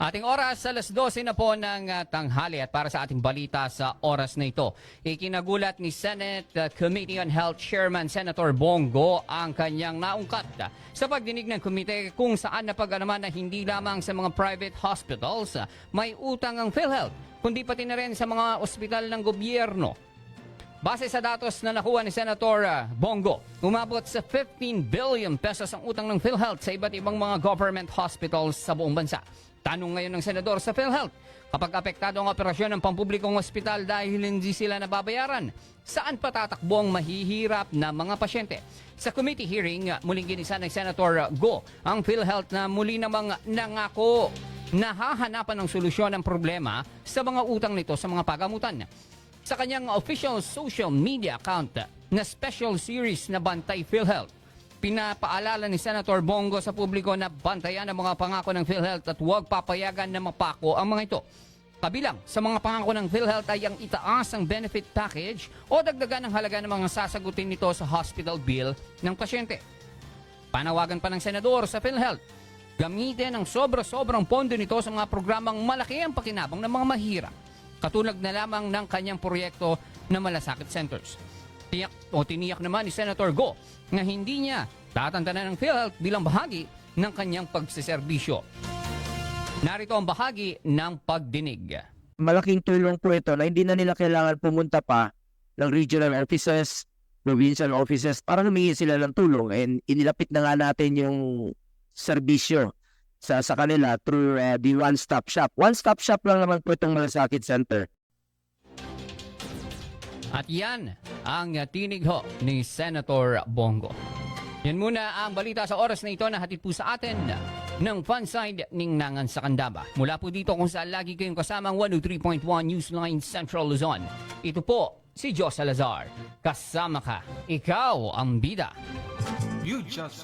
Ating oras, alas 12 na po ng tanghali at para sa ating balita sa oras na ito, ikinagulat ni Senate Committee on Health Chairman Senator Bongo ang kanyang naungkat sa pagdinig ng komite kung saan napag-alaman na hindi lamang sa mga private hospitals may utang ang PhilHealth, kundi pati na rin sa mga ospital ng gobyerno. Base sa datos na nakuha ni Senator Bongo, umabot sa 15 billion pesos ang utang ng PhilHealth sa iba't ibang mga government hospitals sa buong bansa. Tanong ngayon ng senador sa PhilHealth, kapag apektado ang operasyon ng pampublikong ospital dahil hindi sila nababayaran, saan patatakbo ang mahihirap na mga pasyente? Sa committee hearing, muling ginisa ng Senator Go ang PhilHealth na muli namang nangako na hahanapan ng solusyon ng problema sa mga utang nito sa mga pagamutan. Sa kanyang official social media account na special series na Bantay PhilHealth, pinapaalala ni Senator Bongo sa publiko na bantayan ang mga pangako ng PhilHealth at huwag papayagan na mapako ang mga ito. Kabilang sa mga pangako ng PhilHealth ay ang itaas ang benefit package o dagdagan ang halaga ng mga sasagutin nito sa hospital bill ng pasyente. Panawagan pa ng senador sa PhilHealth, gamitin ang sobra-sobrang pondo nito sa mga programang malaki ang pakinabang ng mga mahirap, katulad na lamang ng kanyang proyekto na Malasakit Centers. Tiniyak naman ni Senator Go na hindi niya tatantanan ng PhilHealth bilang bahagi ng kanyang pagsiservisyo. Narito ang bahagi ng pagdinig. Malaking tulong po ito na hindi na nila kailangan pumunta pa ng regional offices, provincial offices para humingi sila ng tulong, and inilapit na nga natin yung serbisyo sa kanila through the one-stop shop. One-stop shop lang naman po itong Malasakit Center. At yan ang tinig ho ni Senator Bongo. Yan muna ang balita sa oras na ito na hatid po sa atin ng fanside ng Nangan sa Candaba. Mula po dito kung saan lagi kayong kasamang 103.1 Newsline Central Luzon. Ito po si Joe Salazar. Kasama ka, ikaw ang bida. You just